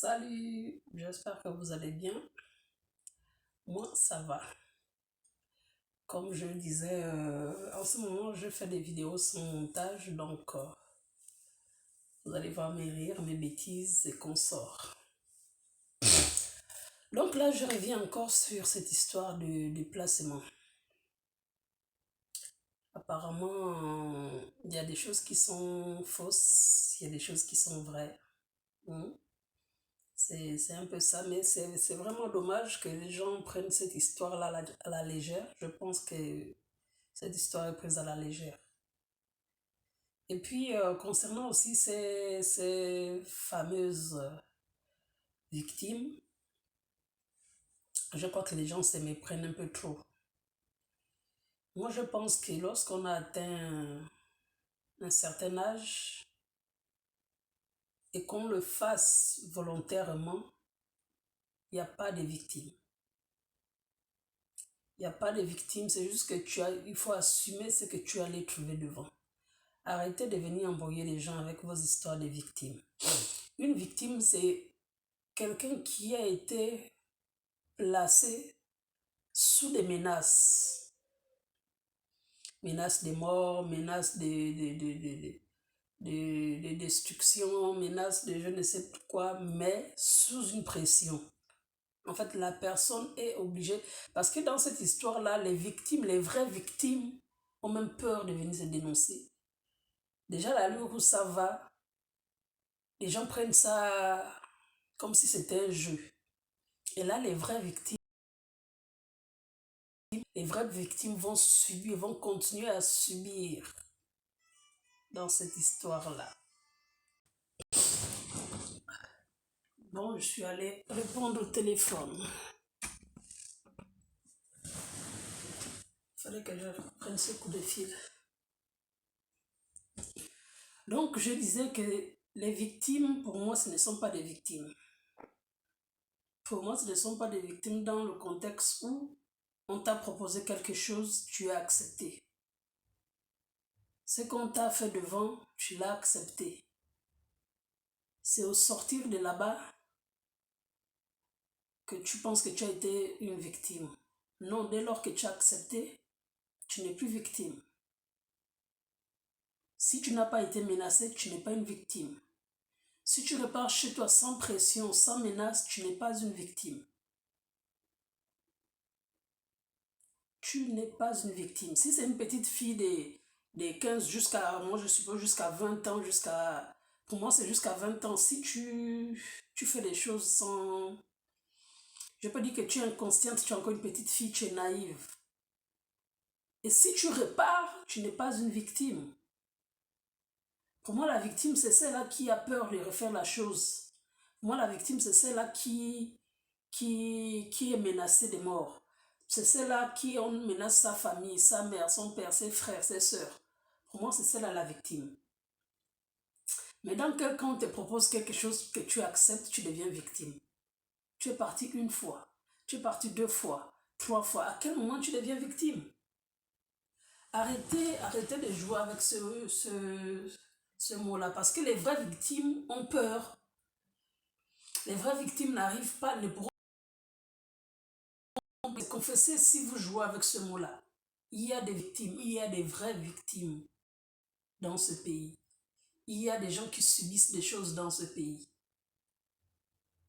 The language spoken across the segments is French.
Salut, j'espère que vous allez bien. Moi, ça va. Comme je le disais, en ce moment, je fais des vidéos sans montage, donc vous allez voir mes rires, mes bêtises et consorts. Donc là, je reviens encore sur cette histoire du placement. Apparemment, il y a des choses qui sont fausses, il y a des choses qui sont vraies. Hmm. C'est un peu ça, mais c'est vraiment dommage que les gens prennent cette histoire-là à la légère. Je pense que cette histoire est prise à la légère. Et puis, concernant aussi ces fameuses victimes, je crois que les gens se méprennent un peu trop. Moi, je pense que lorsqu'on a atteint un certain âge et qu'on le fasse volontairement, il n'y a pas de victimes. Il n'y a pas de victimes, c'est juste que il faut assumer ce que tu allais trouver devant. Arrêtez de venir embrouiller les gens avec vos histoires de victimes. Une victime, c'est quelqu'un qui a été placé sous des menaces. Menaces de mort, menaces de destruction, menaces de je ne sais quoi, mais sous une pression. En fait, la personne est obligée, parce que dans cette histoire-là, les victimes, les vraies victimes, ont même peur de venir se dénoncer. Déjà, la l'allure où ça va, les gens prennent ça comme si c'était un jeu. Et là, les vraies victimes vont subir, vont continuer à subir dans cette histoire-là. Bon, je suis allée répondre au téléphone. Il fallait que je prenne ce coup de fil. Donc, je disais que les victimes, pour moi, ce ne sont pas des victimes. Pour moi, ce ne sont pas des victimes dans le contexte où on t'a proposé quelque chose, tu as accepté. Ce qu'on t'a fait devant, tu l'as accepté. C'est au sortir de là-bas que tu penses que tu as été une victime. Non, dès lors que tu as accepté, tu n'es plus victime. Si tu n'as pas été menacé, tu n'es pas une victime. Si tu repars chez toi sans pression, sans menace, tu n'es pas une victime. Tu n'es pas une victime. Si c'est une petite fille des 15 jusqu'à, moi je suppose jusqu'à 20 ans, pour moi c'est jusqu'à 20 ans. Si tu fais des choses sans, je peux dire que tu es inconsciente, tu es encore une petite fille, tu es naïve. Et si tu repars, tu n'es pas une victime. Pour moi, la victime, c'est celle-là qui a peur de refaire la chose. Pour moi, la victime, c'est celle-là qui est menacée de mort. C'est celle-là qui on menace sa famille, sa mère, son père, ses frères, ses sœurs. Pour moi, c'est celle-là la victime. Mais dans quel cas on te propose quelque chose que tu acceptes, tu deviens victime. Tu es parti une fois, tu es parti 2 fois, 3 fois. À quel moment tu deviens victime? Arrêtez de jouer avec ce mot-là, parce que les vraies victimes ont peur. Les vraies victimes n'arrivent pas, ne pourront pas se confesser si vous jouez avec ce mot-là. Il y a des victimes, il y a des vraies victimes dans ce pays. Il y a des gens qui subissent des choses dans ce pays,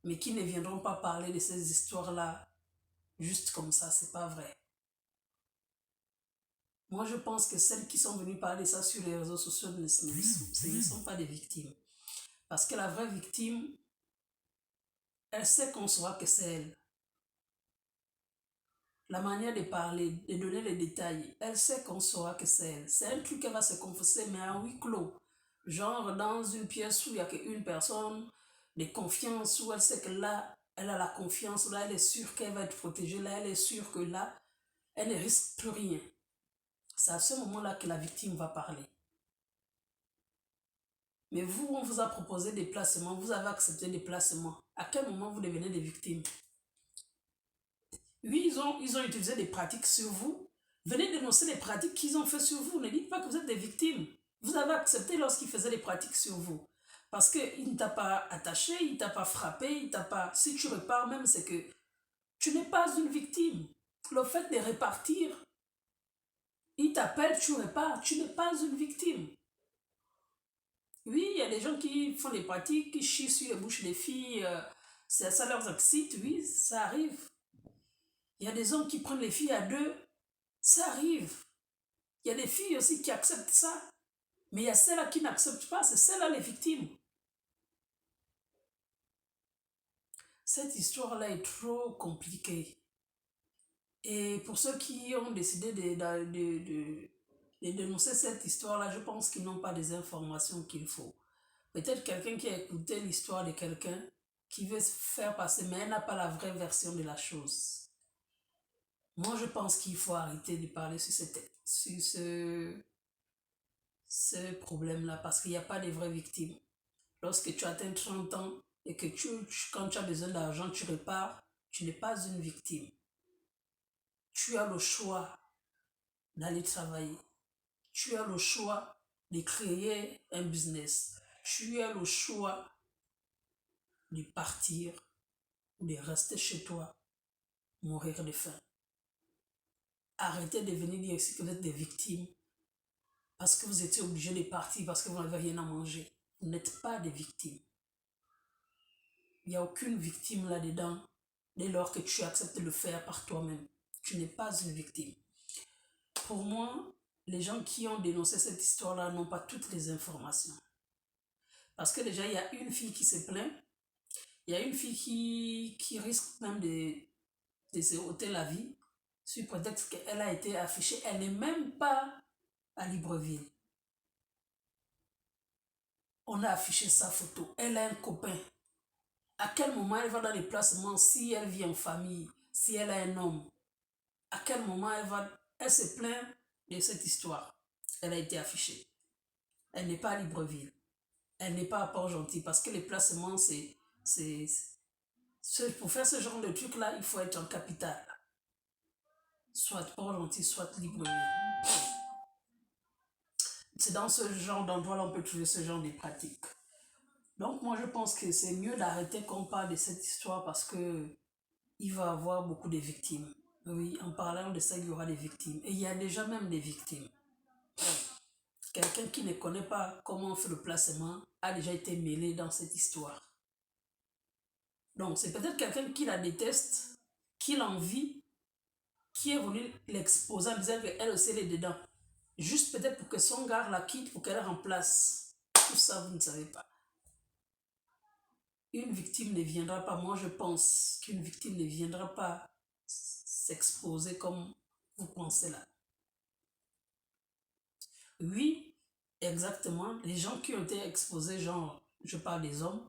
mais qui ne viendront pas parler de ces histoires-là juste comme ça, c'est pas vrai. Moi, je pense que celles qui sont venues parler ça sur les réseaux sociaux ne sont pas des victimes. Parce que la vraie victime, elle sait qu'on saura que c'est elle. La manière de parler, de donner les détails, elle sait qu'on saura que c'est elle. C'est un truc qu'elle va se confesser, mais à huis clos. Genre dans une pièce où il n'y a qu'une personne de confiance, où elle sait que là, elle a la confiance, là, elle est sûre qu'elle va être protégée, là, elle est sûre que là, elle ne risque plus rien. C'est à ce moment-là que la victime va parler. Mais vous, on vous a proposé des placements, vous avez accepté des placements. À quel moment vous devenez des victimes? Oui, ils ont utilisé des pratiques sur vous. Venez dénoncer les pratiques qu'ils ont fait sur vous. Ne dites pas que vous êtes des victimes. Vous avez accepté lorsqu'ils faisaient des pratiques sur vous. Parce qu'il ne t'a pas attaché, il ne t'a pas frappé, il t'a pas... Si tu repars même, c'est que tu n'es pas une victime. Le fait de repartir, il t'appelle, tu repars, tu n'es pas une victime. Oui, il y a des gens qui font des pratiques, qui chient sur les bouches des filles, ça leur excite, oui, ça arrive. Il y a des hommes qui prennent les filles à deux, ça arrive. Il y a des filles aussi qui acceptent ça. Mais il y a celles-là qui n'acceptent pas, c'est celles-là les victimes. Cette histoire-là est trop compliquée. Et pour ceux qui ont décidé de dénoncer cette histoire-là, je pense qu'ils n'ont pas les informations qu'il faut. Peut-être quelqu'un qui a écouté l'histoire de quelqu'un qui veut se faire passer, mais elle n'a pas la vraie version de la chose. Moi, je pense qu'il faut arrêter de parler sur ce problème-là parce qu'il n'y a pas de vraies victimes. Lorsque tu atteins 30 ans et que quand tu as besoin d'argent, tu repars, tu n'es pas une victime. Tu as le choix d'aller travailler. Tu as le choix de créer un business. Tu as le choix de partir ou de rester chez toi, mourir de faim. Arrêtez de venir dire ici que vous êtes des victimes parce que vous étiez obligé de partir parce que vous n'avez rien à manger. Vous n'êtes pas des victimes. Il n'y a aucune victime là-dedans dès lors que tu acceptes de le faire par toi-même. Tu n'es pas une victime. Pour moi, les gens qui ont dénoncé cette histoire-là n'ont pas toutes les informations. Parce que déjà, il y a une fille qui se plaint. Il y a une fille qui risque même de se ôter la vie sur prétexte qu'elle a été affichée. Elle n'est même pas à Libreville. On a affiché sa photo. Elle a un copain. À quel moment elle va dans les placements si elle vit en famille, si elle a un homme? À quel moment elle se plaint de cette histoire? Elle a été affichée. Elle n'est pas à Libreville. Elle n'est pas à Port-Gentil parce que les placements, pour faire ce genre de truc-là, il faut être en capitale. Soit Port-Gentil, soit Libreville. C'est dans ce genre d'endroit-là on peut trouver ce genre de pratiques. Donc moi je pense que c'est mieux d'arrêter qu'on parle de cette histoire parce que il va y avoir beaucoup de victimes. Oui, en parlant de ça, il y aura des victimes. Et il y a déjà même des victimes. Quelqu'un qui ne connaît pas comment on fait le placement a déjà été mêlé dans cette histoire. Donc c'est peut-être quelqu'un qui la déteste, qui l'envie, qui est venu l'exposer en disant qu'elle aussi elle est dedans. Juste peut-être pour que son gars la quitte, pour qu'elle remplace. Tout ça, vous ne savez pas. Une victime ne viendra pas, moi je pense qu'une victime ne viendra pas s'exposer comme vous pensez là. Oui, exactement, les gens qui ont été exposés, genre, je parle des hommes,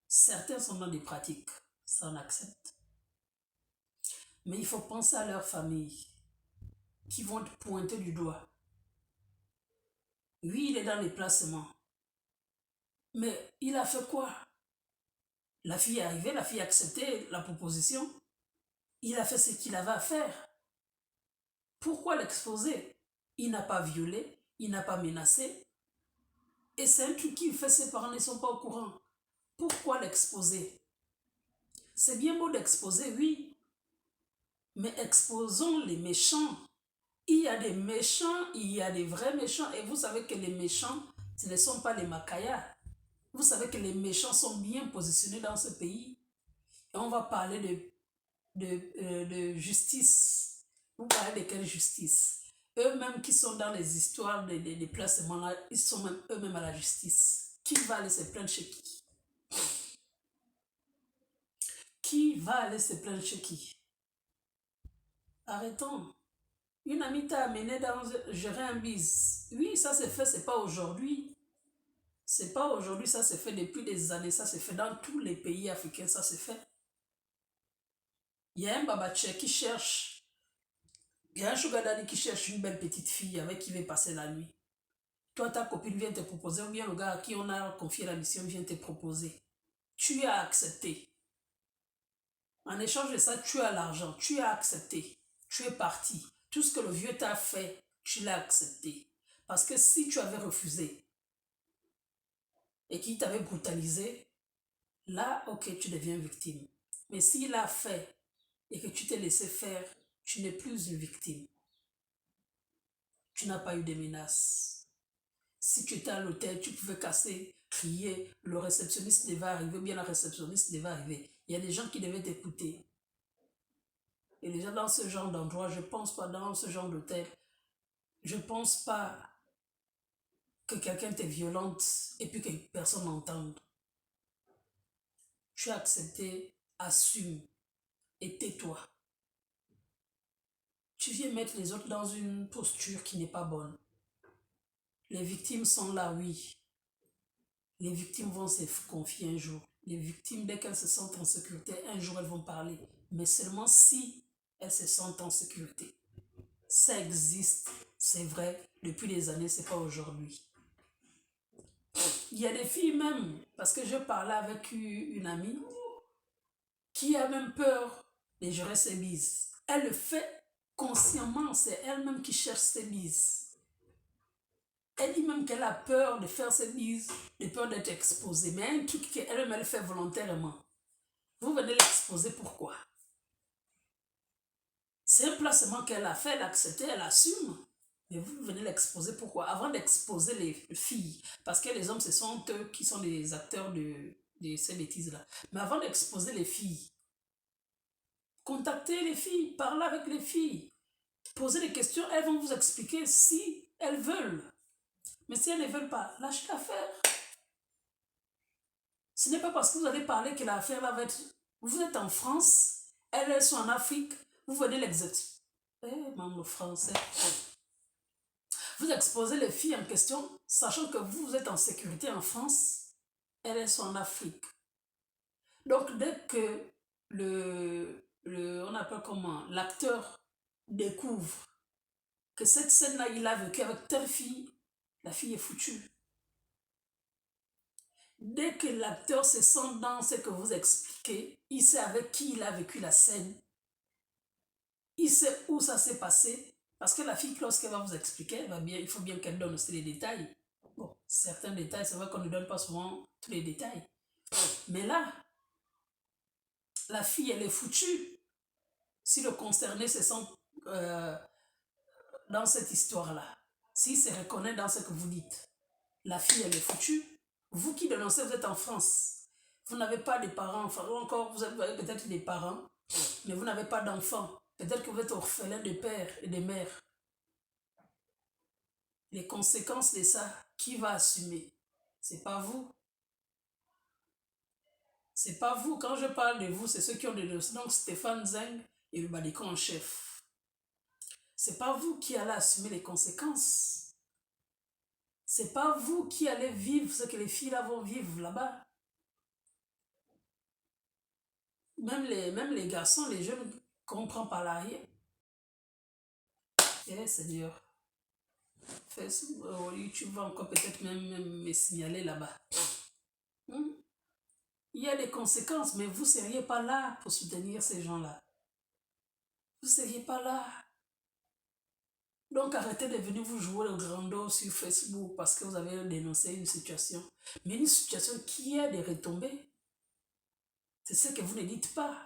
certains sont dans des pratiques, ça on accepte. Mais il faut penser à leur famille, qui vont te pointer du doigt. Oui, il est dans les placements. Mais il a fait quoi? La fille est arrivée, la fille a accepté la proposition. Il a fait ce qu'il avait à faire. Pourquoi l'exposer? Il n'a pas violé, il n'a pas menacé. Et c'est un truc qu'il fait, ses parents ne sont pas au courant. Pourquoi l'exposer? C'est bien beau d'exposer, oui. Mais exposons les méchants. Il y a des méchants, il y a des vrais méchants. Et vous savez que les méchants, ce ne sont pas les Makayas. Vous savez que les méchants sont bien positionnés dans ce pays. Et on va parler de justice. Vous parlez de quelle justice? Eux-mêmes qui sont dans les histoires des placements là, ils sont même eux-mêmes à la justice. Qui va aller se plaindre chez qui? Qui va aller se plaindre chez qui? Arrêtons. Une amie t'a amené dans gérer un biz. Oui, ça s'est fait, c'est pas aujourd'hui. C'est pas aujourd'hui, ça s'est fait depuis des années. Ça s'est fait dans tous les pays africains, ça s'est fait. Il y a un babaché qui cherche. Il y a un sugar daddy qui cherche une belle petite fille avec qui il veut passer la nuit. Toi, ta copine vient te proposer, ou bien le gars à qui on a confié la mission vient te proposer. Tu as accepté. En échange de ça, tu as l'argent. Tu as accepté. Tu es parti. Tout ce que le vieux t'a fait, tu l'as accepté. Parce que si tu avais refusé, et qui t'avait brutalisé, là, ok, tu deviens victime. Mais s'il a fait et que tu t'es laissé faire, tu n'es plus une victime. Tu n'as pas eu de menaces. Si tu étais à l'hôtel, tu pouvais casser, crier, le réceptionniste devait arriver, ou bien la réceptionniste devait arriver. Il y a des gens qui devaient t'écouter. Et les gens dans ce genre d'endroit, je ne pense pas dans ce genre d'hôtel, je ne pense pas que quelqu'un t'est violente et puis que personne n'entende. Tu as accepté, assume et tais-toi. Tu viens mettre les autres dans une posture qui n'est pas bonne. Les victimes sont là, oui. Les victimes vont se confier un jour. Les victimes, dès qu'elles se sentent en sécurité, un jour elles vont parler. Mais seulement si elles se sentent en sécurité. Ça existe, c'est vrai, depuis des années, c'est pas aujourd'hui. Il y a des filles même, parce que je parlais avec une amie qui a même peur de gérer ses bises. Elle le fait consciemment, c'est elle-même qui cherche ses bises. Elle dit même qu'elle a peur de faire ses bises, de peur d'être exposée. Mais un truc qu'elle-même elle fait volontairement. Vous venez l'exposer, pourquoi? C'est un placement qu'elle a fait, elle a accepté, elle assume. Mais vous venez l'exposer, pourquoi? Avant d'exposer les filles, parce que les hommes, ce sont eux qui sont les acteurs de ces bêtises-là. Mais avant d'exposer les filles, contactez les filles, parlez avec les filles, posez des questions, elles vont vous expliquer si elles veulent. Mais si elles ne veulent pas, lâchez l'affaire. Ce n'est pas parce que vous allez parler que l'affaire là va être... Vous êtes en France, elles sont en Afrique, vous venez l'exercer. Même le français. Vous exposez les filles en question, sachant que vous êtes en sécurité en France, elles sont en Afrique. Donc, dès que on appelle comment, l'acteur découvre que cette scène-là, il a vécu avec telle fille, la fille est foutue. Dès que l'acteur se sent dans ce que vous expliquez, il sait avec qui il a vécu la scène, il sait où ça s'est passé, parce que la fille, lorsqu'elle va vous expliquer, il faut bien qu'elle donne aussi les détails. Bon, certains détails, c'est vrai qu'on ne donne pas souvent tous les détails. Mais là, la fille, elle est foutue. Si le concerné se sent dans cette histoire-là, s'il se reconnaît dans ce que vous dites, la fille, elle est foutue. Vous qui dénoncez, vous êtes en France. Vous n'avez pas de parents, enfin, ou encore vous avez peut-être des parents, mais vous n'avez pas d'enfants. Peut-être que vous êtes orphelin de père et de mère. Les conséquences de ça, qui va assumer? C'est pas vous. C'est pas vous. Quand je parle de vous, c'est ceux qui ont des dossiers. Donc Stéphane Zeng et le Badikon en chef. C'est pas vous qui allez assumer les conséquences. C'est pas vous qui allez vivre ce que les filles là vont vivre là-bas. Même les garçons, les jeunes, comprennent par l'arrière. Eh Seigneur, Facebook, YouTube va encore peut-être même me signaler là-bas. Il y a des conséquences, mais vous ne seriez pas là pour soutenir ces gens-là. Vous ne seriez pas là. Donc arrêtez de venir vous jouer le grand dos sur Facebook parce que vous avez dénoncé une situation. Mais une situation qui a des retombées. C'est ce que vous ne dites pas.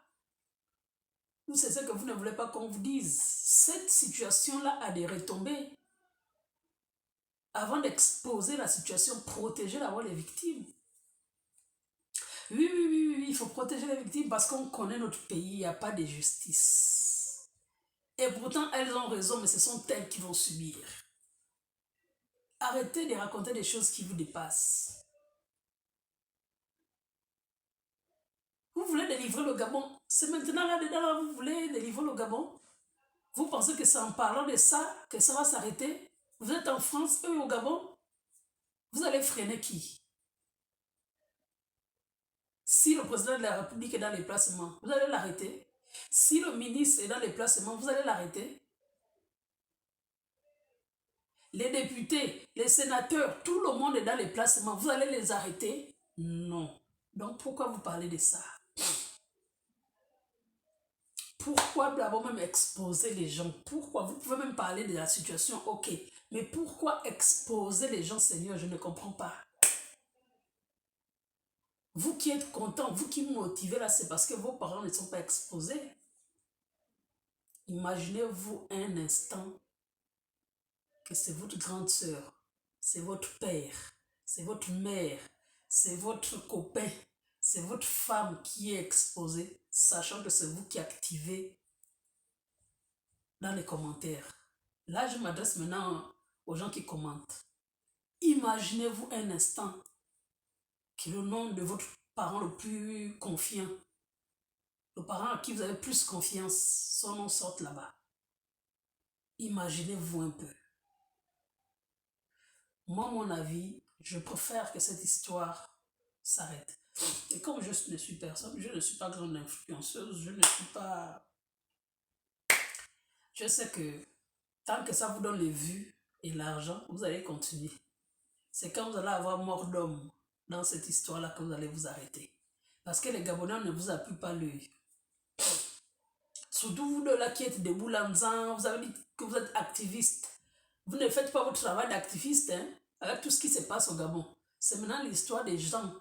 Ou c'est ce que vous ne voulez pas qu'on vous dise. Cette situation-là a des retombées. Avant d'exposer la situation, protégez d'abord les victimes. Oui, il faut protéger les victimes parce qu'on connaît notre pays, il n'y a pas de justice. Et pourtant, elles ont raison, mais ce sont elles qui vont subir. Arrêtez de raconter des choses qui vous dépassent. Vous voulez délivrer le Gabon. C'est maintenant là-dedans, là, vous voulez délivrer le Gabon. Vous pensez que c'est en parlant de ça que ça va s'arrêter? Vous êtes en France, eux au Gabon. Vous allez freiner qui? Si le président de la République est dans les placements, vous allez l'arrêter. Si le ministre est dans les placements, vous allez l'arrêter. Les députés, les sénateurs, tout le monde est dans les placements, vous allez les arrêter? Non. Donc pourquoi vous parlez de ça? Pourquoi d'abord même exposer les gens? Pourquoi? Vous pouvez même parler de la situation, ok. Mais pourquoi exposer les gens, Seigneur? Je ne comprends pas. Vous qui êtes content, vous qui motivez là, c'est parce que vos parents ne sont pas exposés. Imaginez-vous un instant que c'est votre grande sœur, c'est votre père, c'est votre mère, c'est votre copain, c'est votre femme qui est exposée, sachant que c'est vous qui activez dans les commentaires. Là, je m'adresse maintenant aux gens qui commentent. Imaginez-vous un instant que le nom de votre parent le plus confiant, le parent à qui vous avez plus confiance, son nom sorte là-bas. Imaginez-vous un peu. Moi, mon avis, je préfère que cette histoire s'arrête. Et comme je ne suis personne, je ne suis pas grande influenceuse, je ne suis pas... Je sais que tant que ça vous donne les vues et l'argent, vous allez continuer. C'est quand vous allez avoir mort d'homme dans cette histoire-là que vous allez vous arrêter. Parce que les Gabonais ne vous appuient pas l'œil. Surtout vous deux là qui êtes debout là, vous avez dit que vous êtes activiste. Vous ne faites pas votre travail d'activiste hein, avec tout ce qui se passe au Gabon. C'est maintenant l'histoire des gens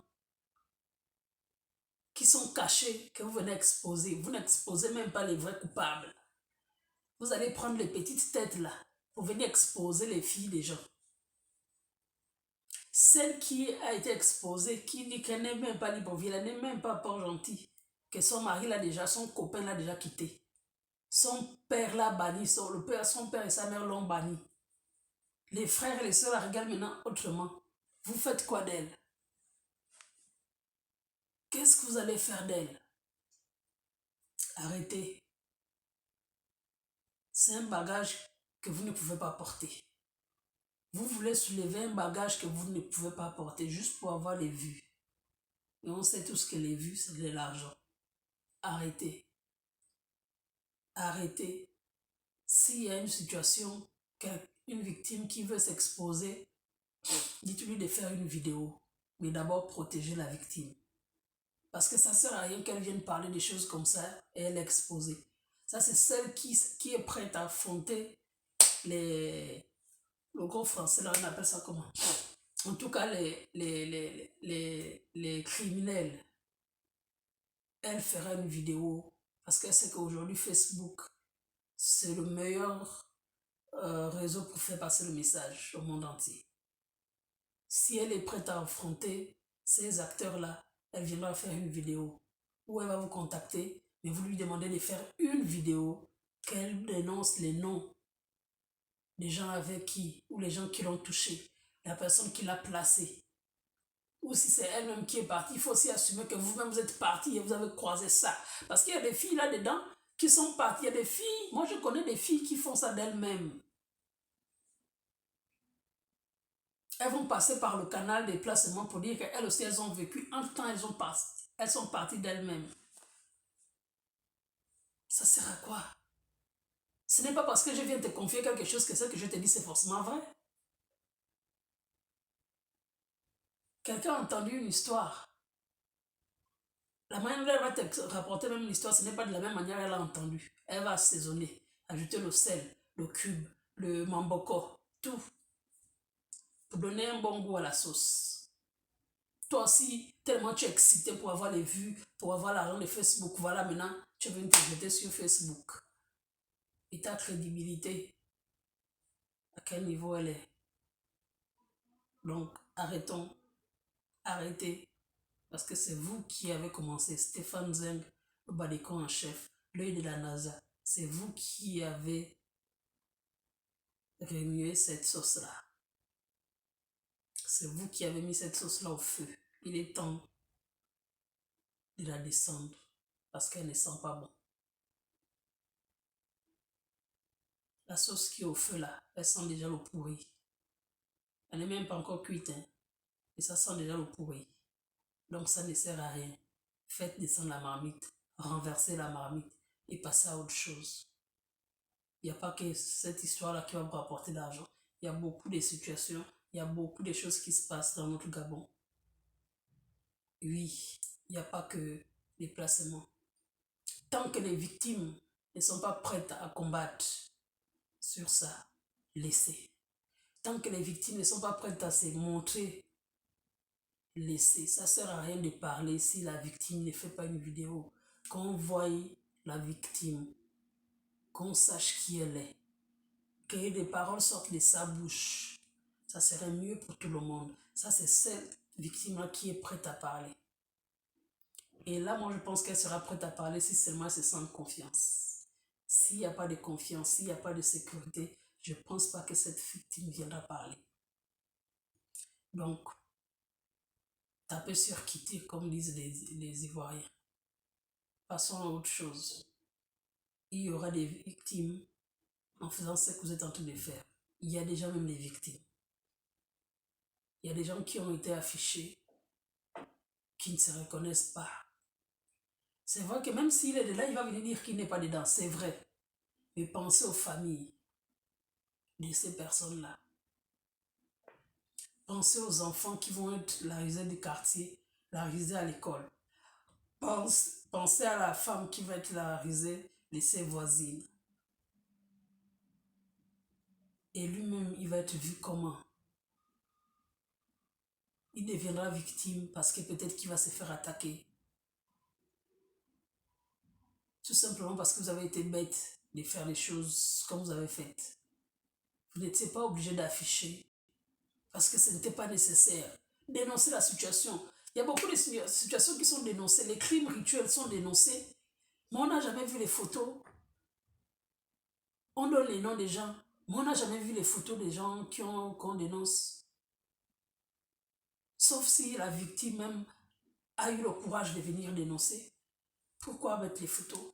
qui sont cachés que vous venez exposer. Vous n'exposez même pas les vrais coupables. Vous allez prendre les petites têtes là pour venir exposer les filles des gens. Celle qui a été exposée, qui dit qu'elle n'est même pas Libreville, elle n'est même pas gentil, que son mari l'a déjà, son copain l'a déjà quitté. Son père l'a banni, son père et sa mère l'ont banni. Les frères et les sœurs la regardent maintenant autrement. Vous faites quoi d'elle? Qu'est-ce que vous allez faire d'elle? Arrêtez. C'est un bagage que vous ne pouvez pas porter. Vous voulez soulever un bagage que vous ne pouvez pas porter juste pour avoir les vues. Et on sait tous que les vues, c'est de l'argent. Arrêtez. Arrêtez. S'il y a une situation, une victime qui veut s'exposer, dites-lui de faire une vidéo. Mais d'abord, protégez la victime. Parce que ça ne sert à rien qu'elle vienne parler des choses comme ça et elle est exposée. Ça, c'est celle qui est prête à affronter le gros français, là, on appelle ça comment? En tout cas, les criminels. Elle fera une vidéo parce qu'elle sait qu'aujourd'hui, Facebook, c'est le meilleur réseau pour faire passer le message au monde entier. Si elle est prête à affronter ces acteurs-là, elle viendra faire une vidéo où elle va vous contacter, mais vous lui demandez de faire une vidéo qu'elle dénonce les noms des gens avec qui, ou les gens qui l'ont touché, la personne qui l'a placé. Ou si c'est elle-même qui est partie, il faut aussi assumer que vous-même vous êtes parti et vous avez croisé ça. Parce qu'il y a des filles là-dedans qui sont parties. Il y a des filles, moi je connais des filles qui font ça d'elles-mêmes. Elles vont passer par le canal des placements pour dire qu'elles aussi elles ont vécu. En tout temps, elles sont parties d'elles-mêmes. Ça sert à quoi? Ce n'est pas parce que je viens te confier quelque chose que ce que je te dis c'est forcément vrai. Quelqu'un a entendu une histoire. La manière dont elle va te rapporter même l'histoire, ce n'est pas de la même manière qu'elle a entendu. Elle va assaisonner, ajouter le sel, le cube, le mamboko, tout, pour donner un bon goût à la sauce. Toi aussi, tellement tu es excité pour avoir les vues, pour avoir l'argent de Facebook, voilà maintenant, tu veux te jeter sur Facebook. Et ta crédibilité, à quel niveau elle est? Donc, arrêtons, arrêtez. Parce que c'est vous qui avez commencé. Stéphane Zeng, le badécon en chef, l'œil de la NASA. C'est vous qui avez remué cette sauce-là. C'est vous qui avez mis cette sauce-là au feu. Il est temps de la descendre parce qu'elle ne sent pas bon. La sauce qui est au feu là, elle sent déjà le pourri. Elle n'est même pas encore cuite, hein. Et ça sent déjà le pourri. Donc ça ne sert à rien. Faites descendre la marmite, renversez la marmite et passez à autre chose. Il n'y a pas que cette histoire-là qui va vous rapporter de l'argent. Il y a beaucoup de situations, il y a beaucoup de choses qui se passent dans notre Gabon. Oui, il n'y a pas que les placements. Tant que les victimes ne sont pas prêtes à combattre sur ça, laissez. Tant que les victimes ne sont pas prêtes à se montrer laisser. Ça ne sert à rien de parler si la victime ne fait pas une vidéo. Qu'on voie la victime, qu'on sache qui elle est, que des paroles sortent de sa bouche. Ça serait mieux pour tout le monde. Ça, c'est cette victime-là qui est prête à parler. Et là, moi, je pense qu'elle sera prête à parler si seulement elle se sent confiance. S'il n'y a pas de confiance, s'il n'y a pas de sécurité, je ne pense pas que cette victime viendra parler. Donc, tapez sur quitter, comme disent les Ivoiriens. Passons à autre chose. Il y aura des victimes en faisant ce que vous êtes en train de faire. Il y a déjà même des victimes. Il y a des gens qui ont été affichés, qui ne se reconnaissent pas. C'est vrai que même s'il est de là, il va venir dire qu'il n'est pas dedans. C'est vrai. Mais pensez aux familles de ces personnes-là. Pensez aux enfants qui vont être la risée du quartier, la risée à l'école. Pensez à la femme qui va être la risée de ses voisines. Et lui-même, il va être vu comment? Il deviendra victime parce que peut-être qu'il va se faire attaquer. Tout simplement parce que vous avez été bête de faire les choses comme vous avez faites. Vous n'étiez pas obligé d'afficher parce que ce n'était pas nécessaire. Dénoncer la situation. Il y a beaucoup de situations qui sont dénoncées. Les crimes rituels sont dénoncés. Mais on n'a jamais vu les photos. On donne les noms des gens. Mais on n'a jamais vu les photos des gens qu'on dénonce. Sauf si la victime même a eu le courage de venir dénoncer. Pourquoi mettre les photos?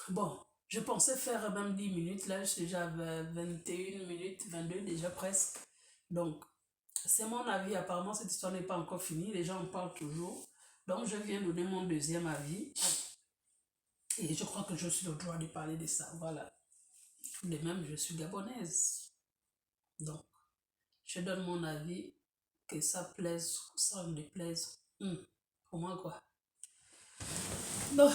Bon, je pensais faire même 10 minutes. Là, je suis déjà à 21 minutes, 22 déjà presque. Donc, c'est mon avis. Apparemment, cette histoire n'est pas encore finie. Les gens en parlent toujours. Donc, je viens donner mon deuxième avis. Et je crois que je suis le droit de parler de ça. Voilà. De même, je suis gabonaise. Donc, je donne mon avis. Que ça plaise, que ça me déplaise. Pour moi, quoi. Donc,